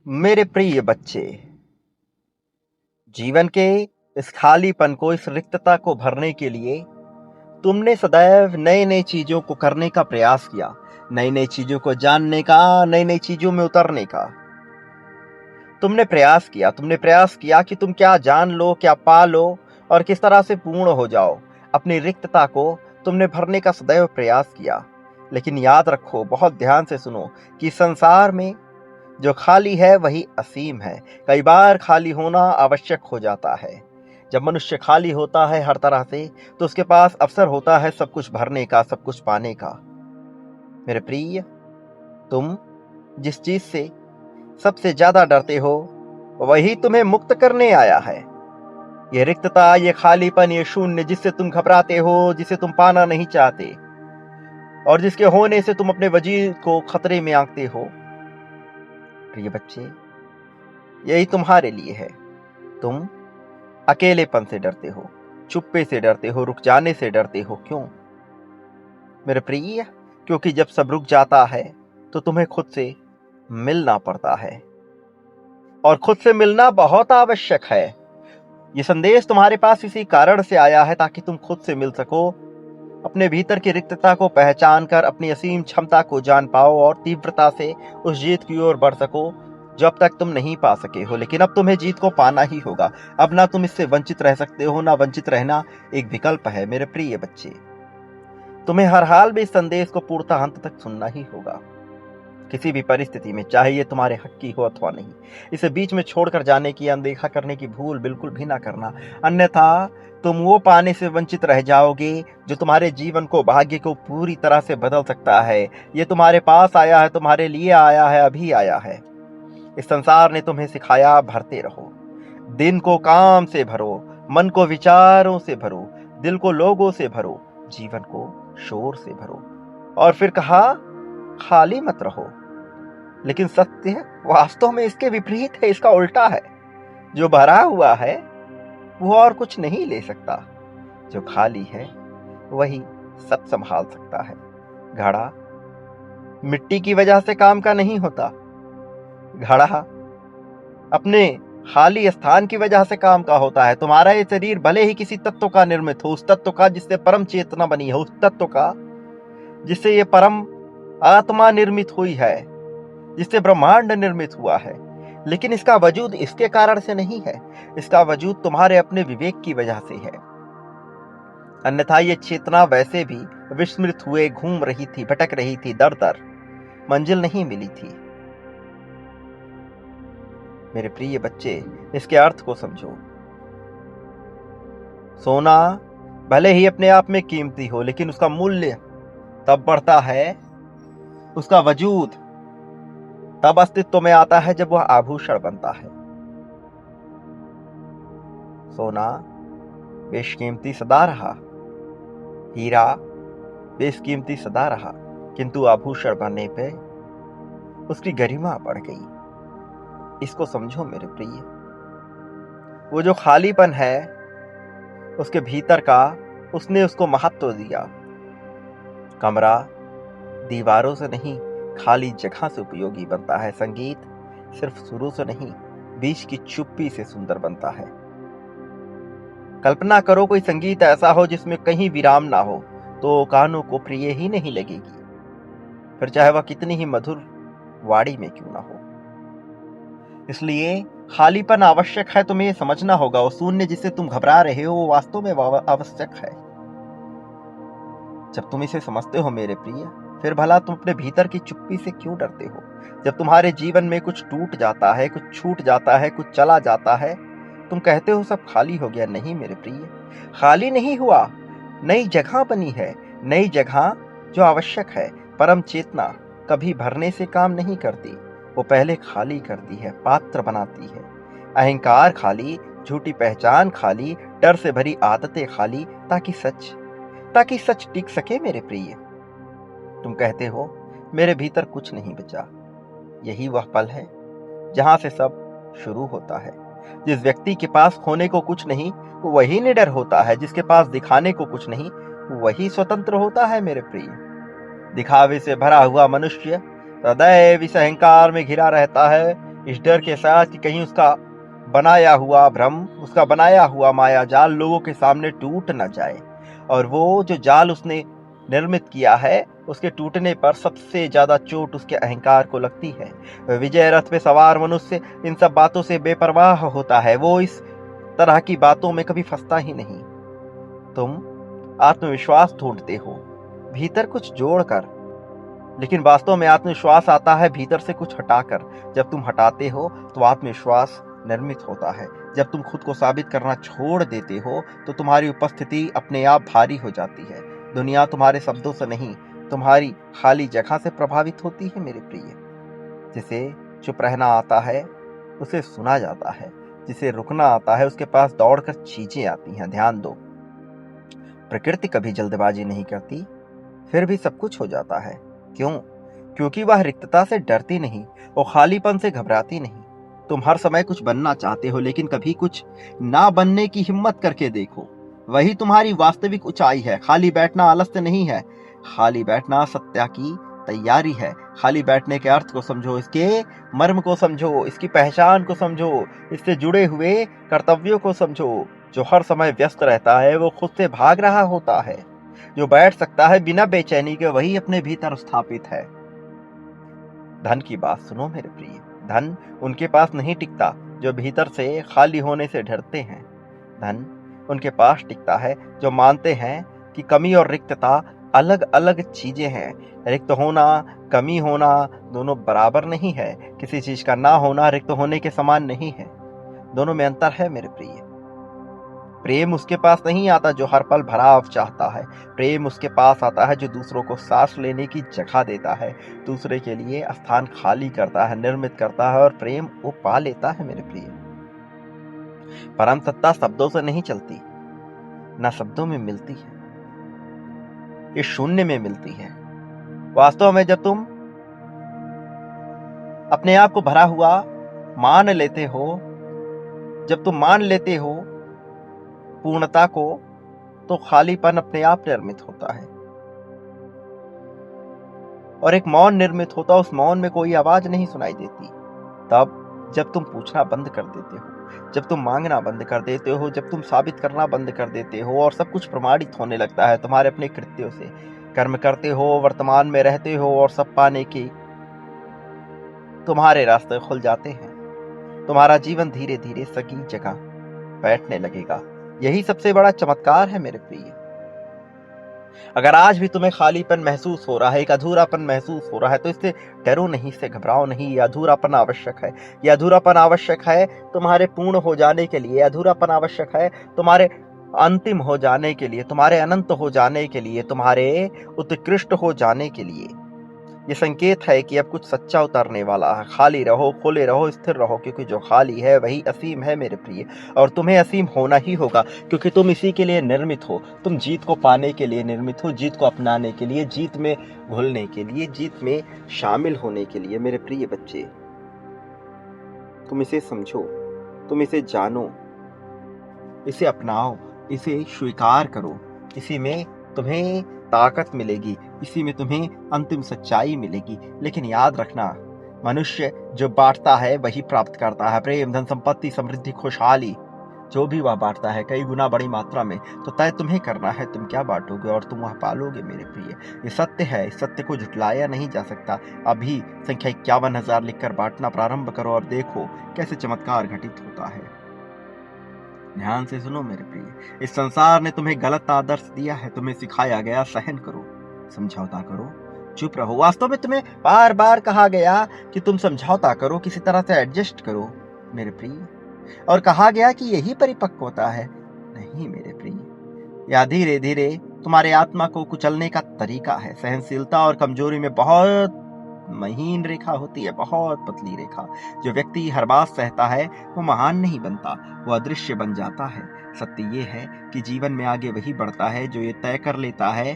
मेरे प्रिय बच्चे, जीवन के इस खालीपन को, इस रिक्तता को भरने के लिए तुमने सदैव नई नई चीजों को करने का प्रयास किया, नई नई चीजों को जानने का, नई नई चीजों में उतरने का तुमने प्रयास किया कि तुम क्या जान लो, क्या पा लो और किस तरह से पूर्ण हो जाओ। अपनी रिक्तता को तुमने भरने का सदैव प्रयास किया। लेकिन याद रखो, बहुत ध्यान से सुनो कि संसार में जो खाली है वही असीम है। कई बार खाली होना आवश्यक हो जाता है। जब मनुष्य खाली होता है हर तरह से, तो उसके पास अवसर होता है सब कुछ भरने का, सब कुछ पाने का। मेरे प्रिय, तुम जिस चीज से सबसे ज्यादा डरते हो वही तुम्हें मुक्त करने आया है। ये रिक्तता, ये खालीपन, ये शून्य जिससे तुम घबराते हो, जिसे तुम पाना नहीं चाहते और जिसके होने से तुम अपने वजूद को खतरे में आंकते हो, प्रिय बच्चे, यही तुम्हारे लिए है। तुम अकेलेपन से डरते हो, चुप्पे से डरते हो, रुक जाने से डरते हो। क्यों मेरे प्रिय? क्योंकि जब सब रुक जाता है तो तुम्हें खुद से मिलना पड़ता है, और खुद से मिलना बहुत आवश्यक है। ये संदेश तुम्हारे पास इसी कारण से आया है, ताकि तुम खुद से मिल सको, अपने भीतर की रिक्तता को पहचान कर अपनी असीम क्षमता को जान पाओ और तीव्रता से उस जीत की ओर बढ़ सको जो अब तक तुम नहीं पा सके हो। लेकिन अब तुम्हें जीत को पाना ही होगा। अब ना तुम इससे वंचित रह सकते हो, ना वंचित रहना एक विकल्प है। मेरे प्रिय बच्चे, तुम्हें हर हाल में इस संदेश को पूर्णतः अंत तक सुनना ही होगा। किसी भी परिस्थिति में, चाहे ये तुम्हारे हक की हो अथवा नहीं, इसे बीच में छोड़कर जाने की, अनदेखा करने की भूल बिल्कुल भी ना करना। अन्यथा तुम वो पाने से वंचित रह जाओगे जो तुम्हारे जीवन को, भाग्य को पूरी तरह से बदल सकता है। ये तुम्हारे पास आया है, तुम्हारे लिए आया है, अभी आया है। इस संसार ने तुम्हें सिखाया, भरते रहो। दिन को काम से भरो, मन को विचारों से भरो, दिल को लोगों से भरो, जीवन को शोर से भरो। और फिर कहा, खाली मत रहो। लेकिन सत्य वास्तव में इसके विपरीत है, इसका उल्टा है। जो भरा हुआ है वो और कुछ नहीं ले सकता, जो खाली है वही सब संभाल सकता है। घड़ा मिट्टी की वजह से काम का नहीं होता, घड़ा अपने खाली स्थान की वजह से काम का होता है। तुम्हारा ये शरीर भले ही किसी तत्व का निर्मित हो, उस तत्व का जिससे परम चेतना बनी है, उस तत्व का जिससे ये परम आत्मा निर्मित हुई है, जिससे ब्रह्मांड निर्मित हुआ है, लेकिन इसका वजूद इसके कारण से नहीं है। इसका वजूद तुम्हारे अपने विवेक की वजह से है। अन्यथा ये चेतना वैसे भी विस्मृत हुए घूम रही थी, भटक रही थी, दर दर मंजिल नहीं मिली थी। मेरे प्रिय बच्चे, इसके अर्थ को समझो। सोना भले ही अपने आप में कीमती हो, लेकिन उसका मूल्य तब बढ़ता है, उसका वजूद तब अस्तित्व में आता है जब वह आभूषण बनता है। सोना बेशकीमती सदा रहा, हीरा बेशकीमती सदा रहा, किंतु आभूषण बनने पे उसकी गरिमा बढ़ गई। इसको समझो मेरे प्रिय। वो जो खालीपन है उसके भीतर का, उसने उसको महत्व दिया। कमरा दीवारों से नहीं, खाली जगह से उपयोगी बनता है। संगीत सिर्फ सुरों से नहीं, बीच की चुप्पी से सुंदर बनता है। कल्पना करो कोई संगीत ऐसा हो जिसमें कहीं विराम ना हो, तो कानों को प्रिय ही नहीं लगेगी, फिर चाहे वह कितनी ही मधुर वाणी में क्यों ना हो। इसलिए खालीपन आवश्यक है, तुम्हें समझना होगा। वो शून्य जिससे तुम घबरा रहे हो वो वास्तव में आवश्यक है। जब तुम इसे समझते हो मेरे प्रिय, फिर भला तुम अपने भीतर की चुप्पी से क्यों डरते हो? जब तुम्हारे जीवन में कुछ टूट जाता है, कुछ छूट जाता है, कुछ चला जाता है, तुम कहते हो सब खाली हो गया। नहीं मेरे प्रिय, खाली नहीं हुआ, नई जगह बनी है। नई जगह जो आवश्यक है। परम चेतना कभी भरने से काम नहीं करती, वो पहले खाली करती है, पात्र बनाती है। अहंकार खाली, झूठी पहचान खाली, डर से भरी आदतें खाली, ताकि सच टिक सके। मेरे प्रिय, तुम कहते हो मेरे भीतर कुछ नहीं बचा। यही वह पल है जहां से सब शुरू होता है। जिस व्यक्ति के पास खोने को कुछ नहीं, वही निडर होता है। जिसके पास दिखाने को कुछ नहीं, वही स्वतंत्र होता है। मेरे प्रिय, दिखावे से भरा हुआ मनुष्य सदैव इस अहंकार में घिरा रहता है इस डर के साथ कि कहीं उसका बनाया हुआ भ्रम, उसका बनाया हुआ माया जाल लोगों के सामने टूट न जाए, और वो जो जाल उसने निर्मित किया है उसके टूटने पर सबसे ज्यादा चोट उसके अहंकार को लगती है। विजय रथ पे सवार मनुष्य इन सब बातों से बेपरवाह होता है, वो इस तरह की बातों में कभी फंसता ही नहीं। तुम आत्मविश्वास ढूंढते हो भीतर कुछ जोड़कर, लेकिन वास्तव में आत्मविश्वास आता है भीतर से कुछ हटाकर। जब तुम हटाते हो तो आत्मविश्वास निर्मित होता है। जब तुम खुद को साबित करना छोड़ देते हो तो तुम्हारी उपस्थिति अपने आप भारी हो जाती है। दुनिया तुम्हारे शब्दों से नहीं, तुम्हारी खाली जगह से प्रभावित होती है मेरे प्रिय। जिसे चुप रहना आता है उसे सुना जाता है, जिसे रुकना आता है उसके पास दौड़कर चीजें आती हैं। ध्यान दो, प्रकृति कभी जल्दबाजी नहीं करती, फिर भी सब कुछ हो जाता है। क्यों? क्योंकि वह रिक्तता से डरती नहीं, वो खालीपन से घबराती नहीं। तुम हर समय कुछ बनना चाहते हो, लेकिन कभी कुछ ना बनने की हिम्मत करके देखो, वही तुम्हारी वास्तविक ऊंचाई है। खाली बैठना आलस्य नहीं है, खाली बैठना सत्या की तैयारी है। खाली बैठने के अर्थ को समझो, इसके मर्म को समझो, इसकी पहचान को समझो, इससे जुड़े हुए कर्तव्यों को समझो। जो हर समय व्यस्त रहता है वो खुद से भाग रहा होता है। जो बैठ सकता है बिना बेचैनी के वही अपने भीतर स्थापित है। धन की बात सुनो मेरे प्रिय, धन उनके पास नहीं टिकता जो भीतर से खाली होने से डरते हैं। धन उनके पास टिकता है जो मानते हैं कि कमी और रिक्तता अलग अलग चीजें हैं। रिक्त होना, कमी होना दोनों बराबर नहीं है। किसी चीज का ना होना रिक्त होने के समान नहीं है। दोनों में अंतर है मेरे प्रिय। प्रेम उसके पास नहीं आता जो हर पल भराव चाहता है। प्रेम उसके पास आता है जो दूसरों को सांस लेने की जगह देता है, दूसरे के लिए स्थान खाली करता है, निर्मित करता है, और प्रेम वो पा लेता है मेरे प्रिय। परम सत्ता शब्दों से नहीं चलती, न शब्दों में मिलती है, इस शून्य में मिलती है। वास्तव में जब तुम अपने आप को भरा हुआ मान लेते हो, जब तुम मान लेते हो पूर्णता को, तो खालीपन अपने आप निर्मित होता है और एक मौन निर्मित होता है। उस मौन में कोई आवाज नहीं सुनाई देती। तब जब तुम पूछना बंद कर देते हो, जब तुम मांगना बंद कर देते हो, जब तुम साबित करना बंद कर देते हो और सब कुछ प्रमाणित होने लगता है तुम्हारे अपने कृत्यों से। कर्म करते हो, वर्तमान में रहते हो और सब पाने की तुम्हारे रास्ते खुल जाते हैं। तुम्हारा जीवन धीरे धीरे सही जगह बैठने लगेगा। यही सबसे बड़ा चमत्कार है मेरे प्रिय। अगर आज भी तुम्हें खालीपन महसूस हो रहा है, एक अधूरापन महसूस हो रहा है, तो इससे डरो नहीं, इससे घबराओ नहीं। यह अधूरापन आवश्यक है, यह अधूरापन आवश्यक है तुम्हारे पूर्ण हो जाने के लिए। अधूरापन आवश्यक है तुम्हारे अंतिम हो जाने के लिए, तुम्हारे अनंत हो जाने के लिए, तुम्हारे उत्कृष्ट हो जाने के लिए। ये संकेत है कि अब कुछ सच्चा उतरने वाला है। खाली रहो, खोले रहो, स्थिर रहो, क्योंकि जो खाली है वही असीम है मेरे प्रिय। और तुम्हें असीम होना ही होगा, क्योंकि तुम इसी के लिए निर्मित हो। तुम जीत को पाने के लिए निर्मित हो, जीत को अपनाने के लिए, जीत में घुलने के लिए, जीत में शामिल होने के लिए। मेरे प्रिय बच्चे, तुम इसे समझो, तुम इसे जानो, इसे अपनाओ, इसे स्वीकार करो। इसी में तुम्हें ताकत मिलेगी, इसी में तुम्हें अंतिम सच्चाई मिलेगी। लेकिन याद रखना, मनुष्य जो बांटता है वही प्राप्त करता है। प्रेम, धन, संपत्ति, समृद्धि, खुशहाली, जो भी वह बांटता है कई गुना बड़ी मात्रा में, तो तय तुम्हें करना है तुम क्या बांटोगे और तुम वह पालोगे मेरे प्रिय। ये सत्य है, इस सत्य को झुटलाया नहीं जा सकता। अभी संख्या 51,000 लिखकर बांटना प्रारंभ करो और देखो कैसे चमत्कार घटित होता है। ध्यान से सुनो मेरे प्रिय, इस संसार ने तुम्हें गलत आदर्श दिया है। तुम्हें सिखाया गया सहन करो, समझौता करो, चुप रहो। वास्तव में तुम्हें बार बार कहा गया कि तुम समझौता करो, किसी तरह से एडजस्ट करो मेरे प्रिय, और कहा गया कि यही परिपक्वता है। नहीं मेरे प्रिय, यह धीरे धीरे तुम्हारे आत्मा को कुचलने का तरीका है। सहनशीलता और कमजोरी में बहुत महीन रेखा होती है, बहुत पतली रेखा। जो व्यक्ति हर बात सहता है वो महान नहीं बनता, वो अदृश्य बन जाता है। सत्य ये है कि जीवन में आगे वही बढ़ता है जो ये तय कर लेता है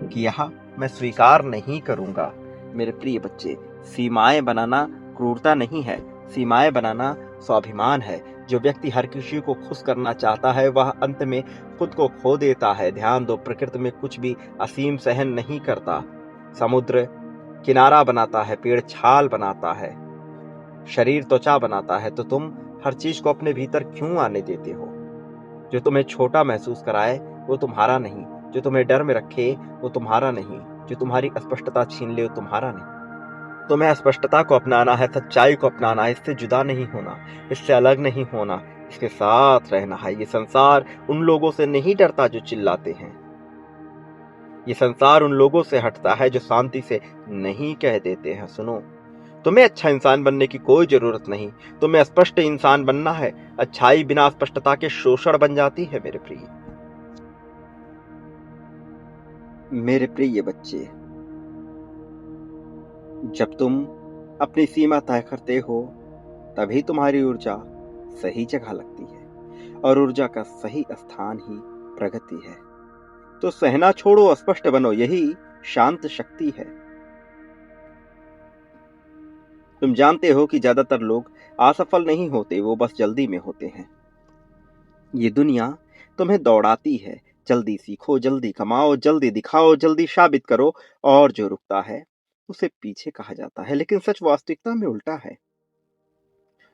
कि यह मैं स्वीकार नहीं करूंगा। मेरे प्रिय बच्चे, सीमाएं बनाना क्रूरता नहीं है, सीमाएं बनाना स्वाभिमान है। जो व्यक्ति हर किसी को खुश करना चाहता है वह अंत में खुद को खो देता है। ध्यान दो, प्रकृति में कुछ भी असीम सहन नहीं करता। समुद्र किनारा बनाता है, पेड़ छाल बनाता है, शरीर त्वचा बनाता है तो तुम हर चीज को अपने भीतर क्यों आने देते हो? जो तुम्हें छोटा महसूस कराए वो तुम्हारा नहीं, जो तुम्हें डर में रखे वो तुम्हारा नहीं, जो तुम्हारी अस्पष्टता छीन ले वो तुम्हारा नहीं। तुम्हें अस्पष्टता को अपनाना है, सच्चाई को अपनाना है, इससे जुदा नहीं होना, इससे अलग नहीं होना, इसके साथ रहना है। ये संसार उन लोगों से नहीं डरता जो चिल्लाते हैं। ये संसार उन लोगों से हटता है जो शांति से नहीं कह देते हैं। सुनो, तुम्हें अच्छा इंसान बनने की कोई जरूरत नहीं, तुम्हें स्पष्ट इंसान बनना है। अच्छाई बिना स्पष्टता के शोषण बन जाती है। मेरे प्रिय बच्चे, जब तुम अपनी सीमा तय करते हो तभी तुम्हारी ऊर्जा सही जगह लगती है, और ऊर्जा का सही स्थान ही प्रगति है। तो सहना छोड़ो, स्पष्ट बनो, यही शांत शक्ति है। तुम जानते हो कि ज्यादातर लोग असफल नहीं होते, वो बस जल्दी में होते हैं। ये दुनिया तुम्हें दौड़ाती है, जल्दी सीखो, जल्दी कमाओ, जल्दी दिखाओ, जल्दी साबित करो, और जो रुकता है उसे पीछे कहा जाता है। लेकिन सच वास्तविकता में उल्टा है।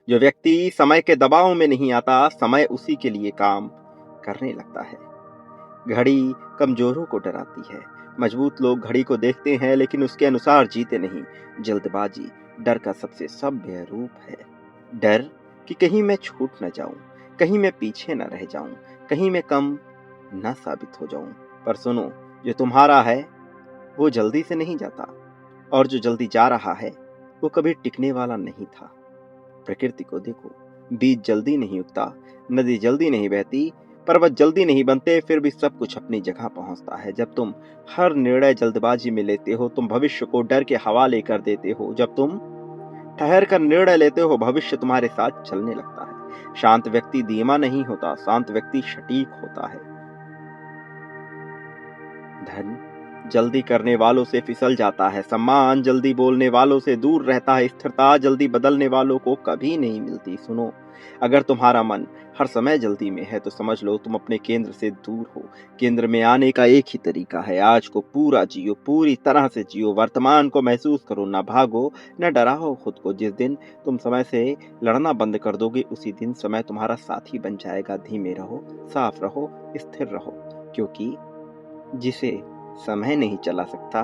जो व्यक्ति समय के दबाव में नहीं आता, समय उसी के लिए काम करने लगता है। घड़ी कमजोरों को डराती है। मजबूत लोग घड़ी को देखते हैं लेकिन उसके अनुसार जीते नहीं। जल्दबाजी डर का सबसे सभ्य रूप है। डर कि कहीं मैं छूट न जाऊं, कहीं मैं पीछे न रह जाऊं, कहीं मैं कम न साबित हो जाऊं। पर सुनो, जो तुम्हारा है वो जल्दी से नहीं जाता, और जो जल्दी जा रहा है वो कभी टिकने वाला नहीं था। प्रकृति को देखो, बीज जल्दी नहीं उगता, नदी जल्दी नहीं बहती, पर्वत जल्दी नहीं बनते, फिर भी सब कुछ अपनी जगह पहुंचता है। जब तुम हर निर्णय जल्दबाजी में लेते हो, तुम भविष्य को डर के हवाले कर देते हो। जब तुम ठहर कर निर्णय लेते हो, भविष्य तुम्हारे साथ चलने लगता है। शांत व्यक्ति धीमा नहीं होता, शांत व्यक्ति सटीक होता है। धन जल्दी करने वालों से फिसल जाता है, सम्मान जल्दी बोलने वालों से दूर रहता है, स्थिरता जल्दी बदलने वालों को कभी नहीं मिलती। सुनो, अगर तुम्हारा मन हर समय जल्दी में है तो समझ लो तुम अपने केंद्र से दूर हो। केंद्र में आने का एक ही तरीका है, आज को पूरा जियो, पूरी तरह से जियो, वर्तमान को महसूस करो, ना भागो, न डराओ खुद को। जिस दिन तुम समय से लड़ना बंद कर दोगे, उसी दिन समय तुम्हारा साथी बन जाएगा। धीमे रहो, साफ रहो, स्थिर रहो, क्योंकि जिसे समय नहीं चला सकता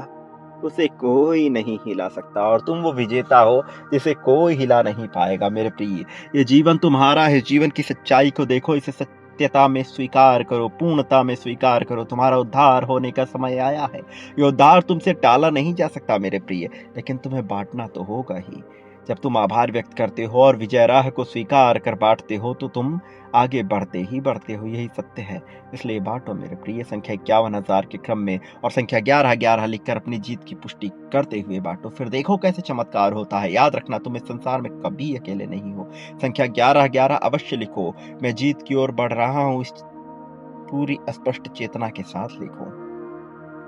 उसे कोई नहीं हिला सकता, और तुम वो विजेता हो जिसे कोई हिला नहीं पाएगा। मेरे प्रिय, ये जीवन तुम्हारा है। जीवन की सच्चाई को देखो, इसे सत्यता में स्वीकार करो, पूर्णता में स्वीकार करो। तुम्हारा उद्धार होने का समय आया है। ये उद्धार तुमसे टाला नहीं जा सकता मेरे प्रिय, लेकिन तुम्हें बांटना तो होगा ही। जब तुम आभार व्यक्त करते हो और विजय राह को स्वीकार कर बांटते हो तो तुम आगे बढ़ते ही बढ़ते हो। यही सत्य है, इसलिए बांटो मेरे प्रिय। संख्या 51,000 के क्रम में और संख्या 11,11 लिखकर अपनी जीत की पुष्टि करते हुए बांटो, फिर देखो कैसे चमत्कार होता है। याद रखना, तुम इस संसार में कभी अकेले नहीं हो। संख्या 11,11 अवश्य लिखो। मैं जीत की ओर बढ़ रहा हूँ, इस पूरी स्पष्ट चेतना के साथ लिखो।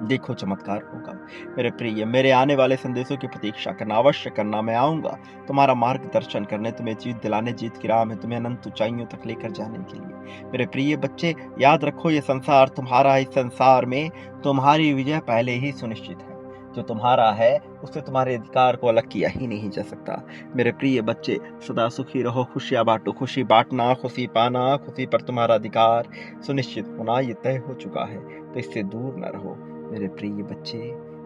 देखो चमत्कार होगा मेरे प्रिय। मेरे आने वाले संदेशों की प्रतीक्षा करना, अवश्य करना। मैं आऊंगा तुम्हारा मार्गदर्शन करने, तुम्हें जीत दिलाने, जीत की राह में तुम्हें अनंत ऊंचाइयों तक लेकर जाने के लिए। मेरे प्रिय बच्चे, याद रखो, ये संसार तुम्हारा है। इस संसार में तुम्हारी विजय पहले ही सुनिश्चित है। जो तुम्हारा है उससे तुम्हारे अधिकार को अलग किया ही नहीं जा सकता। मेरे प्रिय बच्चे, सदा सुखी रहो, खुशियां बांटो। खुशी बांटना, खुशी पाना, खुशी पर तुम्हारा अधिकार सुनिश्चित होना, ये तय हो चुका है, तो इससे दूर न रहो। मेरे प्रिय बच्चे,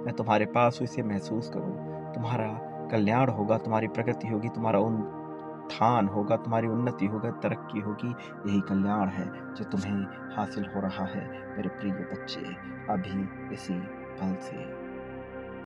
मैं तुम्हारे पास हूँ, इसे महसूस करो। तुम्हारा कल्याण होगा, तुम्हारी प्रगति होगी, तुम्हारा उत्थान होगा, तुम्हारी उन्नति होगा, तरक्की होगी। यही कल्याण है जो तुम्हें हासिल हो रहा है मेरे प्रिय बच्चे, अभी इसी पल से।